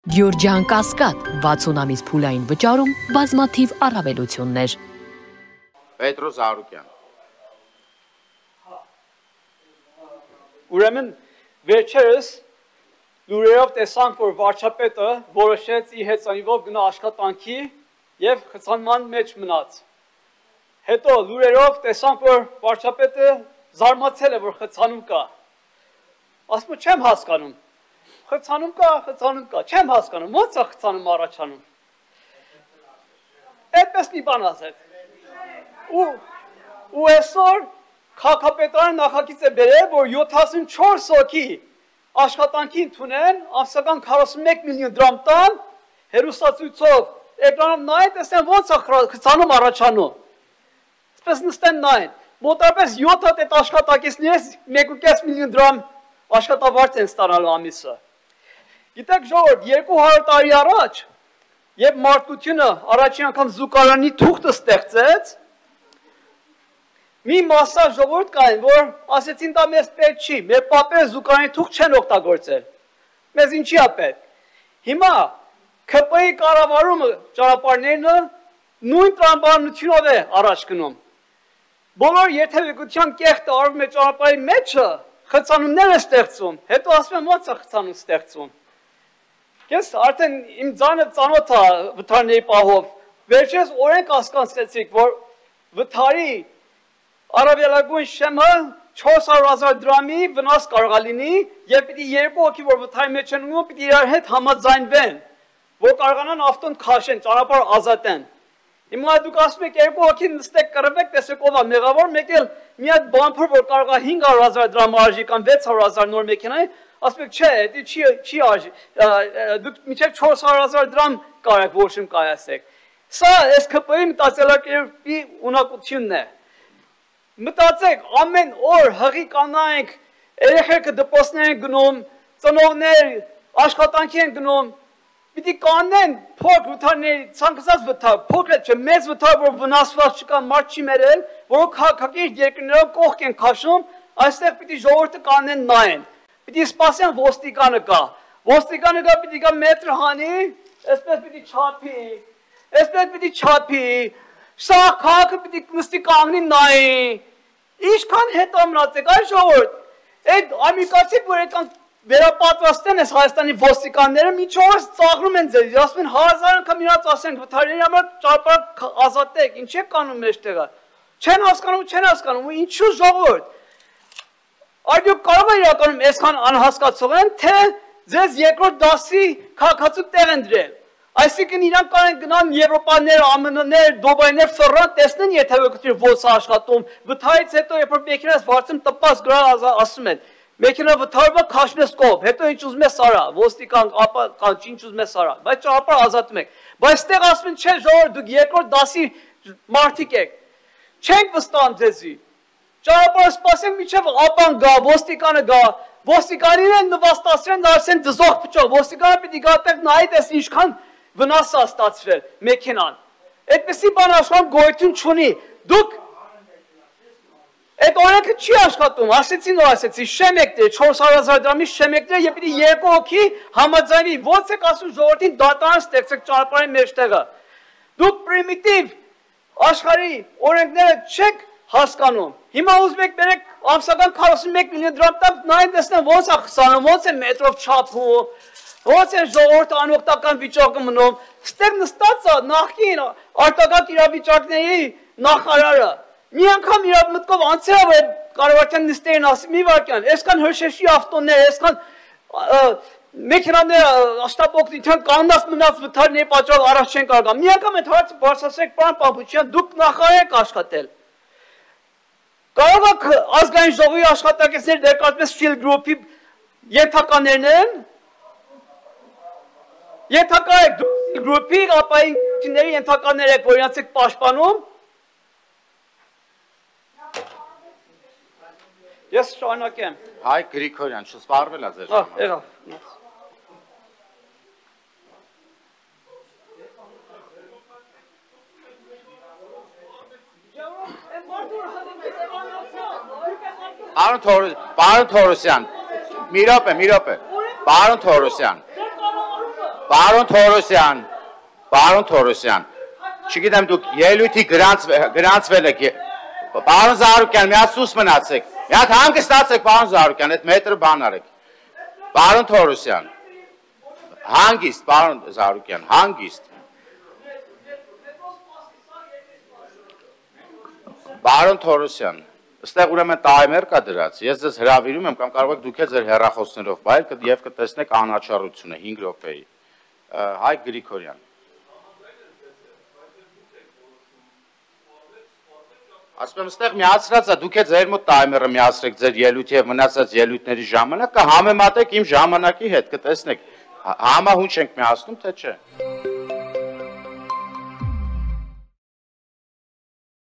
Գյորջյան Կասկադ 60 ամիս փուլային վճարում բազմաթիվ առավելություններ։ Պետրոս Արուկյան։ Ուրեմն վերջերս լուրերով տեսանք, որ վարչապետը որոշեց իր հեծանիվով գնա աշխատանքի եւ խցանման մեջ մնաց։ Հետո լուրերով տեսանք, որ վարչապետը զարմացել է, որ խցանում կա։ Ասում չեմ հասկանում։ Խցանում կա, չեմ հասկանում, ո՞նց է խցանում առաջանում։ Այդպես մի բան ասեց։ Ու այսօր քաղաքապետարանը նախագիծ է բերել, որ 74 հոգի աշխատանքի ընդունեն, ամսական 41 միլիոն դրամ տան, հեռուստացույցով, էկրանով նայեն, տեսնեն ո՞նց է խցանում առաջանում։ Այսպես նստեն նայեն։ Մոտավորապես 7 հատ այդ աշխատակիցներից 1.5 միլիոն դրամ աշխատավարձ են ստանալու ամիսը։ Գիտեք ժողովուրդ, 200 տարի առաջ, երբ մարդկությունը առաջին անգամ զուգարանի թուղթը ստեղծեց, մի մասա ժողովուրդ կային, որ ասեցին դա մեզ պետք չի, մեր պապերը զուգարանի թուղթ չեն օգտագործել, մեզ ինչի է պետք։ Հիմա ՔՊ-ի կառավարումը ճանապարհներն նույն տրամաբանությունով է առաջ գնում։ Բոլոր երթևեկության կեղտը արվում է ճանապարհի մեջը, խցանումներ է ստեղծում, հետո ասում են ո՞նց է խցանում ստեղծում։ Ես արդեն իմ ձանը ծանոթ է վթարների պահով, վերջերս օրենք հասկացեցիք, որ վթարի առավելագույն շեմը 400,000 դրամի վնաս կարող է լինի եւ պիտի երկու հոգի, որ վթարի մեջ են ունում, պիտի իրար հետ համաձայնվեն, որ կարողանան ավտոն քաշեն, ճանապարհ ազատեն։ Հիմա դուք ասում եք երկու հոգի նստեք կռվեք, տեսեք ով է մեղավոր, մեկ էլ մի հատ բամփոր, որ կարող է 500,000 դրամ արժի կամ 600,000 նոր մեքենայի, ասում եք չէ, դա չի արժի, դուք մինչև 400,000 դրամ կարեք որոշում կայացեք։ Սա այս ՔՊ-ի մտածելակերպի ունակությունն է։ Մտածեք, ամեն օր հղի կանայք, երեխեքը դպրոցներ են գնում, ծնողներ աշխատանքի են գնում, պիտի կանեն փոքր վթարների, ցանկացած վթար, փոքր չէ, մեծ վթար, որ վնասված չկա, մարդ չի մերել, որոնք քաղաքակիրթ երկրներով կողք են քաշում, այստեղ պիտի ժողովուրդը կանեն նայեն։ Պիտի սպասեն ոստիկանը կա, պիտի գա մետր հանի, այսպես պիտի չափի, սա քաղաքը պիտի նստի կանգնի նայի, ինչքան հետո մնացեք, այ ժողովուրդ, այդ ամերիկացի, որ եկան վերապատրաստեն ես Հայաստանի ոստիկանները, մինչ օրս ծաղրում են ձեզ, ասում են 1000 անգամ իրաց ասենք վթարների համար ճանապարհ ազատեք, ինչ եք անում մեջտեղը, չեն հասկանում, ու ինչու ժողովուրդ, արդյոք կարող է իրականում այսքան անհասկացող են, թե ձեզ երկրորդ դասի քաղաքացու տեղ են դրել, այսինքն իրանք կարող են գնան Եվրոպաներ, ԱՄՆ-ներ, Դուբայներ, ֆռան, տեսնեն երթևեկությունը ոնց է աշխատում, վթարից հետո երբ որ մեքենաս վարձում տպած գրալ ասում են մեքենա վթարվա քաշում ես կողմ, հետո ինչ ուզում ես արա, ոստիկան, ինչ ուզում ես արա, բայց ճանապարհ ազատում եք, բայց այստեղ ասում են չէ ժողովուրդ դուք երկրորդ դասի մարդիկ եք, չենք վստահում ձեզի, ճանապարհը սպասենք մինչև ապան գա, ոստիկանը գա, ոստիկանին են նվաստացրեն, դարձեն դզող փճող, ոստիկանը պիտի գատեք նայի տես ինչքան վնաս է ստացվել մեքենան, այդպեսի բան աշխարհում գոյություն չունի, դուք այդ օրենքը չի աշխատում, ասեցի, շեմեկներ, 400,000 դրամի շեմեկներ եւ պիտի երկու հոգի համաձայնվի, ո՞նց եք ասում ժողովրդին դատարան ստեղծեք ճանապարհի մեջտեղը։ Դուք պրիմիտիվ աշխարհի օրենքները չեք հասկանում։ Հիմա ուզում եք բերեք ամսական 41 միլիոն դրամ տակ նայեն տեսնեն ո՞նց է խսանում, ո՞նց է մետրով չափում, ո՞նց է ժողովուրդը անօգնական վիճակում մնում։ Ստեղ նստած է նախկին արտակարգ իրավիճակների նախարարը։ Մի անգամ իր մտքով անցել է, որ կառավարության նիստերին ասի մի վարքյան, այսքան հրշեշի ավտոներ, այսքան մեքենաները աշտապօգնության կանոնած մնաց վթարների պատճառով առաջ չեն կարող գալ։ Մի անգամ այդ հարցը բարձրացրեք պարոն Պապուչյան, դուք նախարար եք աշխատել։ Կարող եք ազգային ժողովի աշխատակիցներ ներկայացնել Field Group-ի ենթականերն են։ Ենթակա եք դուք Group-ի ապայինների ենթականներ եք, որ իրancs եք պաշտպանում։ Ես շարունակեմ։ Հայկ Գրիգորյան, չսպառվել է ձեր ժամանակ։ Եղավ։ Պարոն Թորոսյան, մի րոպե, պարոն Թորոսյան։ Պարոն Թորոսյան, չգիտեմ դուք ելույթի գրանցվել եք, պարոն Զարուկյան, մի հատ սուս մնացեք, մի հատ հանգստացեք պարոն Զարուկյան, այդ մետրը բան արեք, պարոն Թորոսյան, հանգիստ, պարոն Զարուկյան, հանգիստ, պարոն Թորոսյան, ստեղ ուրեմն տայմեր կա դրած, ես ձեզ հրավիրում եմ կամ կարող եք դուք էլ ձեր հեռախոսներով բայել և կտեսնեք անաչառությունը 5 րոպեի, Հայկ Գրիգորյան։ Ասում եմ, ստեղ միացրած է, դուք է ձեր մոտ տայմերը միացրեք ձեր ելույթի և մնացած ելույթների ժամանակ, կհամեմատեք իմ ժամանակի հետ, կտեսնեք, համահունչ ենք միացնում, թե չէ։